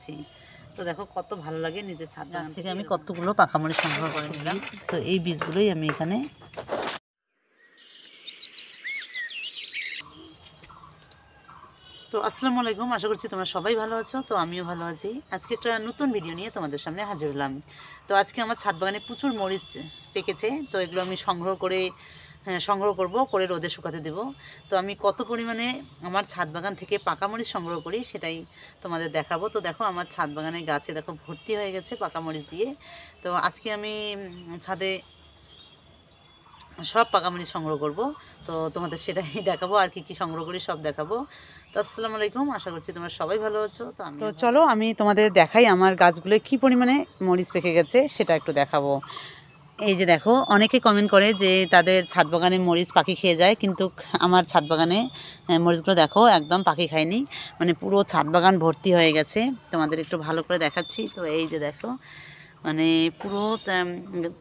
দেখাচ্ছি। তো দেখো কত ভালো লাগে নিজের ছাদ গাছ থেকে আমি কতগুলো পাকা মরিচ সংগ্রহ করে নিলাম। তো এই বীজগুলোই আমি এখানে তো আসসালামু আলাইকুম, আশা করছি তোমরা সবাই ভালো আছো। তো আমিও ভালো আছি। আজকে একটা নতুন ভিডিও নিয়ে তোমাদের সামনে হাজির হলাম। তো আজকে আমার ছাদ বাগানে প্রচুর মরিচ পেকেছে। তো এগুলো আমি সংগ্রহ করব, করে রোদে শুকাতে দেব। তো আমি কত পরিমাণে আমার ছাদ বাগান থেকে পাকা মরিচ সংগ্রহ করি সেটাই তোমাদের দেখাবো। তো দেখো আমার ছাদ বাগানের গাছে দেখো ভর্তি হয়ে গেছে পাকা মরিচ দিয়ে। তো আজকে আমি ছাদে সব পাকা মরিচ সংগ্রহ করব। তো তোমাদের সেটাই দেখাবো, আর কি কি সংগ্রহ করি সব দেখাবো। তো আসসালামু আলাইকুম, আশা করছি তোমরা সবাই ভালো আছো। তো চলো আমি তোমাদের দেখাই আমার গাছগুলো কি পরিমাণে মরিচ পেকে গেছে সেটা একটু দেখাবো। এই যে দেখো, অনেকে কমেন্ট করে যে তাদের ছাদ বাগানে মরিচ পাখি খেয়ে যায়, কিন্তু আমার ছাদ বাগানে মরিচগুলো দেখো একদম পাখি খায়নি, মানে পুরো ছাদ বাগান ভর্তি হয়ে গেছে। তোমাদের একটু ভালো করে দেখাচ্ছি। তো এই যে দেখো, মানে পুরো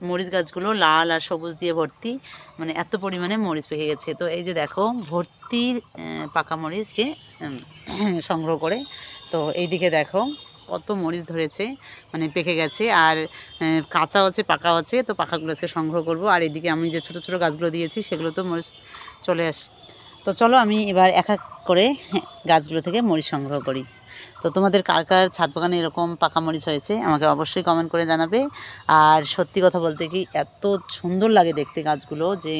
মরিচ গাছগুলো লাল আর সবুজ দিয়ে ভর্তি, মানে এত পরিমাণে মরিচ পেকে গেছে। তো এই যে দেখো ভর্তি পাকা মরিচকে সংগ্রহ করে। তো এইদিকে দেখো কত মরিচ ধরেছে, মানে পেকে গেছে, আর কাঁচাও আছে পাকাও আছে। তো পাকাগুলো আজকে সংগ্রহ করব, আর এদিকে আমি যে ছোট ছোট গাছগুলো দিয়েছি সেগুলো তো মরিচ চলে আসে। তো চলো আমি এবার এক এক করে গাছগুলো থেকে মরিচ সংগ্রহ করি। তো তোমাদের কার কার ছাদ বাগানে এরকম পাকা মরিচ হয়েছে আমাকে অবশ্যই কমেন্ট করে জানাবে। আর সত্যি কথা বলতে কি এত সুন্দর লাগে দেখতে গাছগুলো, যে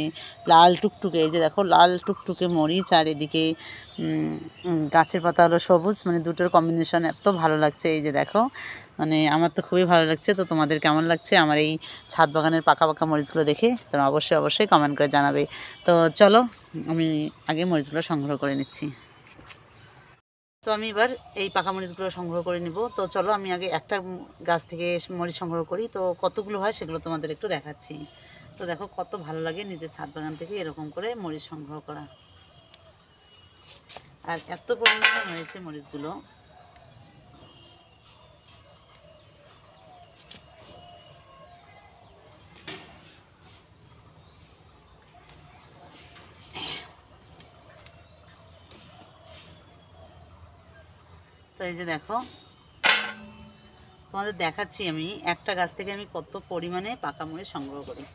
লাল টুকটুকে, এই যে দেখো লাল টুকটুকে মরিচ, আর এদিকে গাছের পাতা হলো সবুজ, মানে দুটোর কম্বিনেশন এত ভালো লাগছে। এই যে দেখো, মানে আমার তো খুবই ভালো লাগছে। তো তোমাদের কেমন লাগছে আমার এই ছাদ বাগানের পাকা পাকা মরিচগুলো দেখে তোমরা অবশ্যই অবশ্যই কমেন্ট করে জানাবে। তো চলো আমি আগে মরিচগুলো সংগ্রহ করে নিচ্ছি। তো আমি এবার এই পাকা মরিচগুলো সংগ্রহ করে নিব। তো চলো আমি আগে একটা গাছ থেকে মরিচ সংগ্রহ করি। তো কতগুলো হয় সেগুলো তোমাদের একটু দেখাচ্ছি। তো দেখো কত ভালো লাগে নিজের ছাদ বাগান থেকে এরকম করে মরিচ সংগ্রহ করা, আর এত পরিমাণে হয়েছে মরিচগুলো। তো এই যে দেখো তোমাদের দেখাচ্ছি আমি একটা গাছ থেকে আমি কত পরিমাণে পাকা মরিচ সংগ্রহ করি।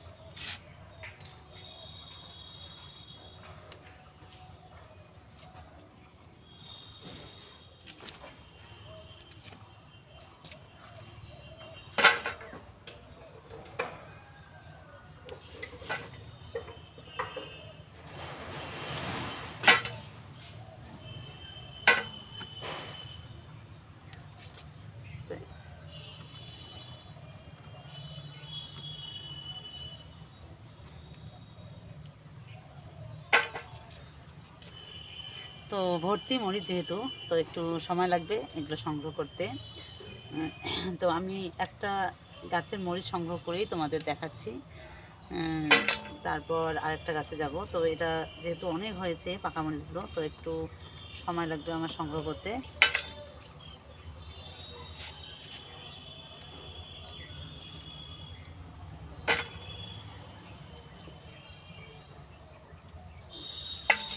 তো ভর্তি মরিচ যেহেতু, তো একটু সময় লাগবে এগুলো সংগ্রহ করতে। তো আমি একটা গাছের মরিচ সংগ্রহ করেই তোমাদের দেখাচ্ছি। তারপর আরেকটা গাছে যাব। তো এটা যেহেতু অনেক হয়েছে পাকা মরিচগুলো, তো একটু সময় লাগবে আমার সংগ্রহ করতে।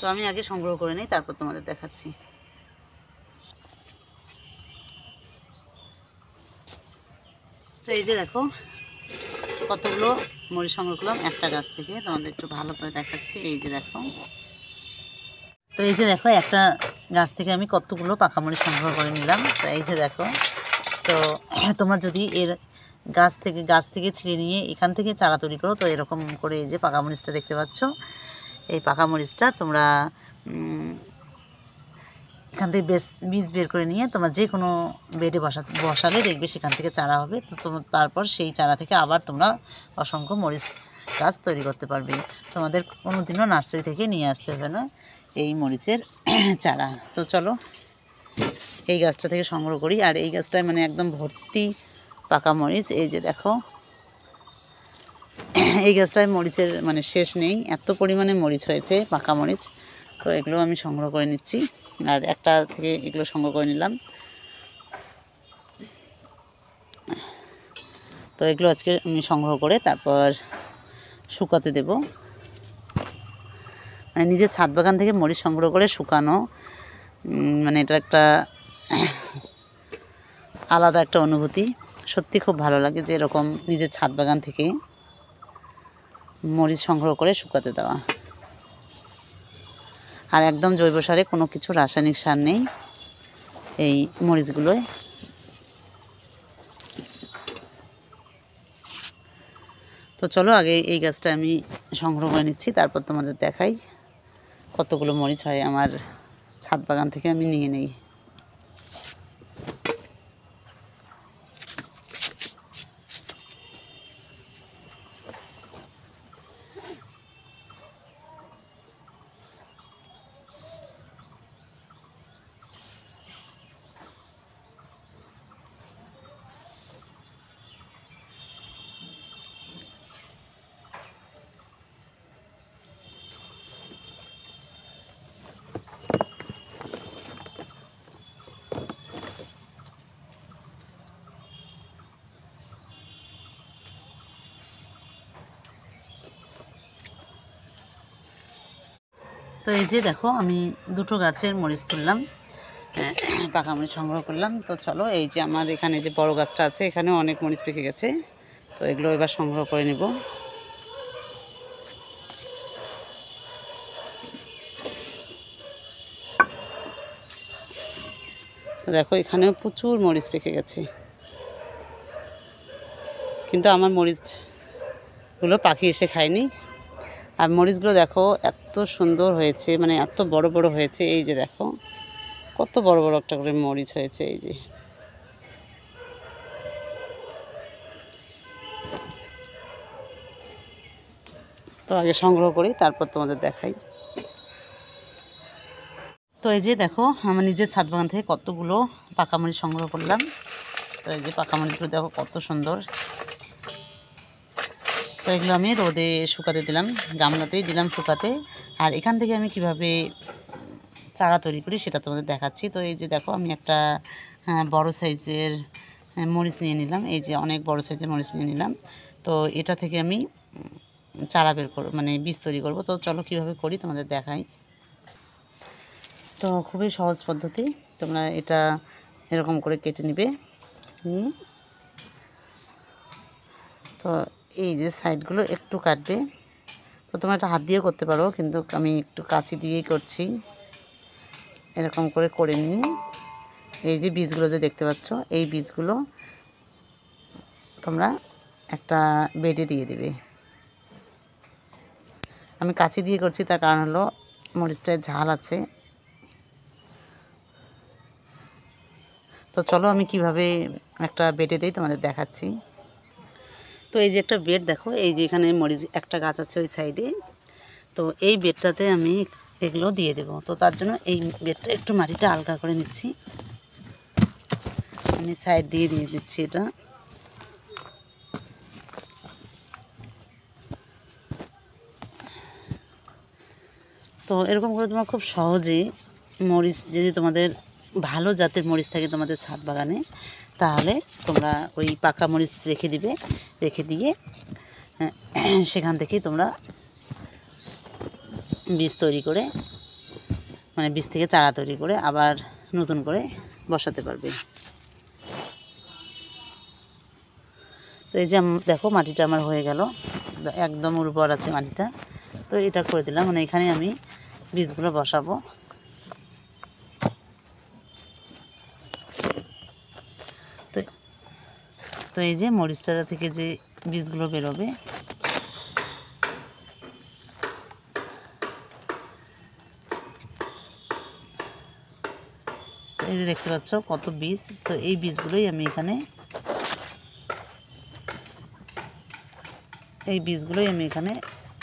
তো আমি আগে সংগ্রহ করে নিই, তারপর তোমাদের দেখাচ্ছি। তো এই যে দেখো কতগুলো মরিচ সংগ্রহ করলাম একটা গাছ থেকে, তোমাদের একটু ভালো করে দেখাচ্ছি। এই যে দেখো, তো এই যে দেখো একটা গাছ থেকে আমি কতগুলো পাকা মরিচ সংগ্রহ করে নিলাম। তো এই যে দেখো, তো তোমরা যদি এর গাছ থেকে ছিঁড়ে নিয়ে এখান থেকে চারা তৈরি করো, তো এরকম করে এই যে পাকা মরিচটা দেখতে পাচ্ছ, এই পাকা মরিচটা তোমরা এখান থেকে বীজ বের করে নিয়ে তোমরা যে কোনো বেডে বসালে দেখবে সেখান থেকে চারা হবে। তো তারপর সেই চারা থেকে আবার তোমরা অসংখ্য মরিচ গাছ তৈরি করতে পারবে। তোমাদের কোনো দিনও নার্সারি থেকে নিয়ে আসতে হবে না এই মরিচের চারা। তো চলো এই গাছটা থেকে সংগ্রহ করি। আর এই গাছটায় মানে একদম ভর্তি পাকা মরিচ। এই যে দেখো এই গাছটায় মরিচের মানে শেষ নেই, এত পরিমাণে মরিচ হয়েছে পাকা মরিচ। তো এগুলো আমি সংগ্রহ করে নিচ্ছি, আর একটা থেকে এগুলো সংগ্রহ করে নিলাম। তো এগুলো আজকে আমি সংগ্রহ করে তারপর শুকাতে দেব। মানে নিজের ছাদ বাগান থেকে মরিচ সংগ্রহ করে শুকানো, মানে এটা একটা আলাদা একটা অনুভূতি। সত্যি খুব ভালো লাগে যে এরকম নিজের ছাদ বাগান থেকে মরিচ সংগ্রহ করে শুকাতে দেওয়া। আর একদম জৈব সারে, কোনো কিছু রাসায়নিক সার নেই এই মরিচগুলোয়। তো চলো আগে এই গাছটা আমি সংগ্রহ করে নিচ্ছি, তারপর তোমাদের দেখাই কতগুলো মরিচ হয় আমার ছাদ বাগান থেকে আমি নিয়ে নেই। তো এই যে দেখো আমি দুটো গাছের মরিচ তুললাম, পাকা মরিচ সংগ্রহ করলাম। তো চলো এই যে আমার এখানে যে বড় গাছটা আছে, এখানেও অনেক মরিচ পেকে গেছে। তো এগুলো এবার সংগ্রহ করে নেব। তো দেখো এখানেও প্রচুর মরিচ পেকে গেছে, কিন্তু আমার মরিচগুলো পাখি এসে খায়নি। আর মরিচগুলো দেখো এত সুন্দর হয়েছে, মানে এত বড় বড় হয়েছে। এই যে দেখো কত বড় বড় একটা করে মরিচ হয়েছে। এই যে তো আগে সংগ্রহ করি, তারপর তোমাদের দেখাই। তো এই যে দেখো আমার নিজের ছাদ বাগান থেকে কতগুলো পাকা মরিচ সংগ্রহ করলাম। তো এই যে পাকা মরিচগুলো দেখো কত সুন্দর। তো এগুলো আমি রোদে শুকাতে দিলাম, গামলাতেই দিলাম শুকাতে। আর এখান থেকে আমি কিভাবে চারা তৈরি করি সেটা তোমাদের দেখাচ্ছি। তো এই যে দেখো আমি একটা বড় সাইজের মরিচ নিয়ে নিলাম। এই যে অনেক বড় সাইজের মরিচ নিয়ে নিলাম। তো এটা থেকে আমি চারা বের করব, মানে বীজ তৈরি করব। তো চলো কীভাবে করি তোমাদের দেখাই। তো খুবই সহজ পদ্ধতি, তোমরা এটা এরকম করে কেটে নিবে। তো এই যে সাইডগুলো একটু কাটবে। তো তোমরা এটা হাত দিয়েও করতে পারো, কিন্তু আমি একটু কাঁচি দিয়েই করছি। এরকম করে করে নিই। এই যে বীজগুলো যে দেখতে পাচ্ছ, এই বীজগুলো তোমরা একটা বেডে দিয়ে দিবে। আমি কাঁচি দিয়ে করছি, তার কারণ হলো মরিচটায় ঝাল আছে। তো চলো আমি কিভাবে একটা বেডে দিই তোমাদের দেখাচ্ছি। তো এই যে একটা বেড দেখো, এই যে এখানে মরিচ একটা গাছ আছে ওই সাইডে। তো এই বেডটাতে আমি এগুলো দিয়ে দেব। তো তার জন্য এই বেডটা একটু মাটিটা হালকা করে নিচ্ছি, আমি সাইড দিয়ে দিচ্ছি এটা। তো এরকম করে তোমরা খুব সহজেই মরিচ, যদি তোমাদের ভালো জাতের মরিচ থাকে তোমাদের ছাদ বাগানে, তাহলে তোমরা ওই পাকা মরিচ রেখে দিবে। রেখে দিয়ে সেখান থেকেই তোমরা বীজ তৈরি করে, মানে বীজ থেকে চারা তৈরি করে আবার নতুন করে বসাতে পারবে। তো এই যে দেখো মাটিটা আমার হয়ে গেল, একদম উর্বর আছে মাটিটা। তো এটা করে দিলাম, মানে এখানে আমি বীজগুলো বসাবো। তো তো এই যে মরিচটা থেকে যে বীজগুলো বেরোবে, এই যে দেখতে পাচ্ছ কত বীজ। তো এই বীজগুলোই আমি এখানে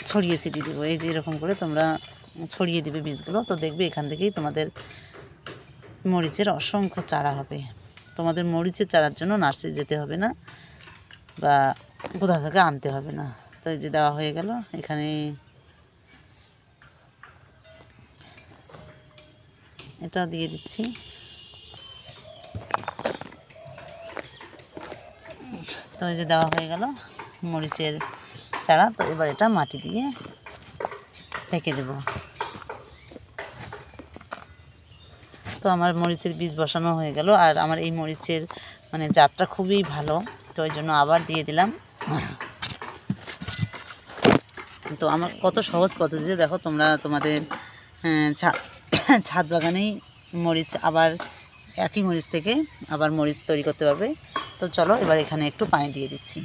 ছড়িয়ে ছিটিয়ে দেবো। এই যে এরকম করে তোমরা ছড়িয়ে দিবে বীজগুলো। তো দেখবে এখান থেকেই তোমাদের মরিচের অসংখ্য চারা হবে। তোমাদের মরিচের চারার জন্য নার্সারি যেতে হবে না বা কোথা থেকে আনতে হবে না। তো এই যে দেওয়া হয়ে গেল, এখানে এটাও দিয়ে দিচ্ছি। তো এই যে দেওয়া হয়ে গেল মরিচের চারা। তো এবার এটা মাটি দিয়ে ঢেকে দেব। তো আমার মরিচের বীজ বসানো হয়ে গেল। আর আমার এই মরিচের মানে জাতটা খুবই ভালো, তো ওই জন্য আবার দিয়ে দিলাম। তো আমার কত সহজ পদ্ধতিতে দেখো তোমরা তোমাদের ছাদ বাগানেই মরিচ আবার একই মরিচ থেকে আবার মরিচ তৈরি করতে পারবে। তো চলো এবার এখানে একটু পানি দিয়ে দিচ্ছি।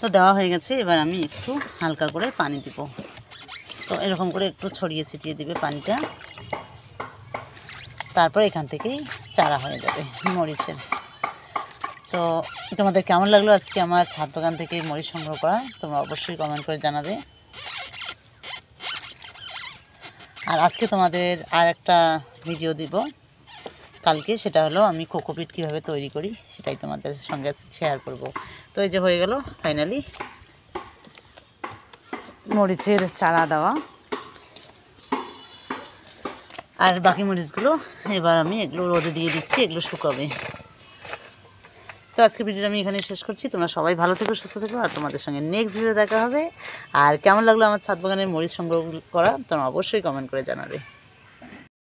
তো দেওয়া হয়ে গেছে, এবার আমি একটু হালকা করে পানি দিব। তো এরকম করে একটু ছড়িয়ে ছিটিয়ে দিবে পানিটা, তারপর এখান থেকেই চারা হয়ে যাবে মরিচের। তো তোমাদের কেমন লাগলো আজকে আমার ছাদ বাগান থেকে মরিচ সংগ্রহ করা, তোমরা অবশ্যই কমেন্ট করে জানাবে। আর আজকে তোমাদের আর একটা ভিডিও দিব কালকে, সেটা হলো আমি কোকোপিট কীভাবে তৈরি করি সেটাই তোমাদের সঙ্গে শেয়ার করব। তো এই যে হয়ে গেল ফাইনালি মরিচের চারা দেওয়া, আর বাকি মরিচগুলো এবার আমি এগুলো রোদে দিয়ে দিচ্ছি, এগুলো শুকাবে। তো আজকে ভিডিওটা আমি এখানে শেষ করছি। তোমরা সবাই ভালো থেকো, সুস্থ থেকো, আর তোমাদের সঙ্গে নেক্সট ভিডিও দেখা হবে। আর কেমন লাগলো আমার ছাদ বাগানের মরিচ সংগ্রহ করা তোমরা অবশ্যই কমেন্ট করে জানাবে।